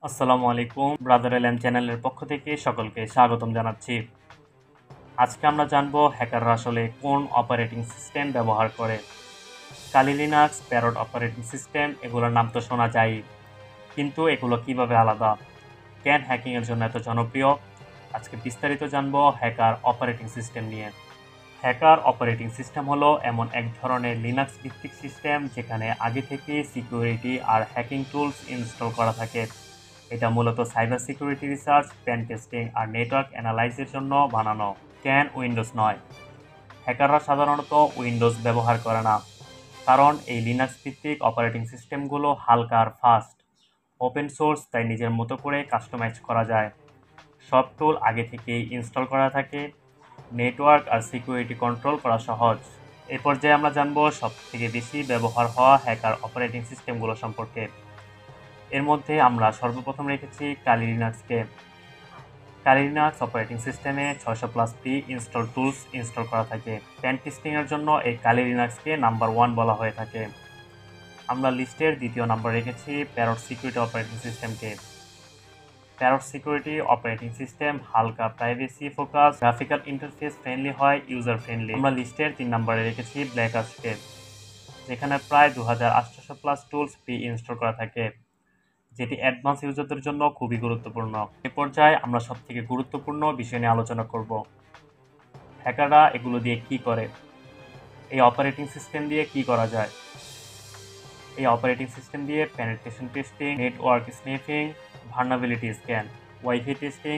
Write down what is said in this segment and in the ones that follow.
আসসালামু আলাইকুম। ব্রাদার এলএম চ্যানেলের পক্ষ থেকে সকলকে স্বাগতম জানাচ্ছি। আজকে আমরা জানব হ্যাকাররা আসলে কোন অপারেটিং সিস্টেম ব্যবহার করে। কালি লিনাক্স, প্যারট অপারেটিং সিস্টেম এগুলোর নাম তো শোনা যায়, কিন্তু এগুলো কিভাবে আলাদা, কেন হ্যাকিং এর জন্য এত জনপ্রিয়। আজকে বিস্তারিত জানব হ্যাকার অপারেটিং সিস্টেম নিয়ে। হ্যাকার অপারেটিং সিস্টেম হলো এমন এক ধরনের লিনাক্স ভিত্তিক সিস্টেম যেখানে আগে থেকে সিকিউরিটি আর হ্যাকিং টুলস ইনস্টল করা থাকে। এটা মূলত cyber security research, pen testing আর নেটওয়ার্ক অ্যানালাইসিসের জন্য বানানো। কেন উইন্ডোজ নয়? হ্যাকাররা সাধারণত উইন্ডোজ ব্যবহার করে না, কারণ এই লিনাক্স ভিত্তিক অপারেটিং সিস্টেমগুলো হালকা আর ফাস্ট, ওপেন সোর্স, তাই নিজের মতো করে কাস্টমাইজ করা যায়। সব টুল আগে থেকেই ইনস্টল করা থাকে, নেটওয়ার্ক আর সিকিউরিটি কন্ট্রোল করা সহজ। এই পর্যায়ে আমরা জানবো সবথেকে বেশি ব্যবহার হওয়া হ্যাকার অপারেটিং সিস্টেমগুলো সম্পর্কে। এর মধ্যে আমরা সর্বপ্রথম রেখেছি কালি লিনাক্সকে। কালি লিনাক্স অপারেটিং সিস্টেমে 600+ প্রি ইনস্টল টুলস ইনস্টল করা থাকে। পেন টেস্টিং এর জন্য এই কালি লিনাক্সকে নাম্বার 1 বলা হয়ে থাকে। আমরা লিস্টের দ্বিতীয় নাম্বার রেখেছি প্যারট সিকিউরিটি অপারেটিং সিস্টেমকে। প্যারট সিকিউরিটি অপারেটিং সিস্টেম হালকা, privacy focus, graphical interface friendly হয়, ইউজার ফ্রেন্ডলি। আমরা লিস্টের 3 নম্বরে রেখেছি ব্ল্যাকআস্টকে, যেখানে প্রায় 2800+ টুলস প্রি ইনস্টল করা থাকে, যেটি অ্যাডভান্স ইউজারদের জন্য খুবই গুরুত্বপূর্ণ। এ পর্যায়ে আমরা সবথেকে গুরুত্বপূর্ণ বিষয় নিয়ে আলোচনা করব। হ্যাকাররা এগুলো দিয়ে কি করে, এই অপারেটিং সিস্টেম দিয়ে কি করা যায়। এই অপারেটিং সিস্টেম দিয়ে penetration testing, network sniffing, vulnerability scan, WiFi testing,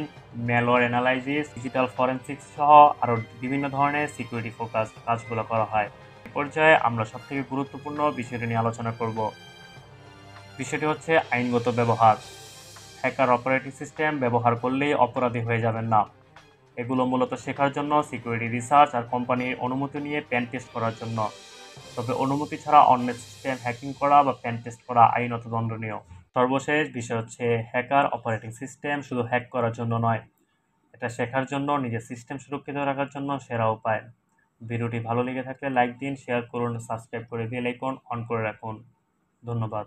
malware analysis, digital forensics সহ আরও বিভিন্ন ধরনের সিকিউরিটি ফোকাস কাজগুলো করা হয়। এ পর্যায়ে আমরা সবথেকে গুরুত্বপূর্ণ বিষয়টি নিয়ে আলোচনা করব। বিষয়টি হচ্ছে আইনগত ব্যবহার। হ্যাকার অপারেটিং সিস্টেম ব্যবহার করলেই অপরাধী হয়ে যাবেন না। এগুলো মূলত শেখার জন্য, সিকিউরিটি রিসার্চ আর কোম্পানির অনুমতি নিয়ে পেন টেস্ট করার জন্য। তবে অনুমতি ছাড়া অন্যের সিস্টেম হ্যাকিং করা বা পেন টেস্ট করা আইনত দণ্ডনীয়। সর্বশেষ বিষয় হচ্ছে হ্যাকার অপারেটিং সিস্টেম শুধু হ্যাক করার জন্য নয়, এটা শেখার জন্য, নিজের সিস্টেম সুরক্ষিত রাখার জন্য সেরা উপায়। ভিডিওটি ভালো লেগে থাকলে লাইক দিন, শেয়ার করুন, সাবস্ক্রাইব করে বেল আইকন অন করে রাখুন। ধন্যবাদ।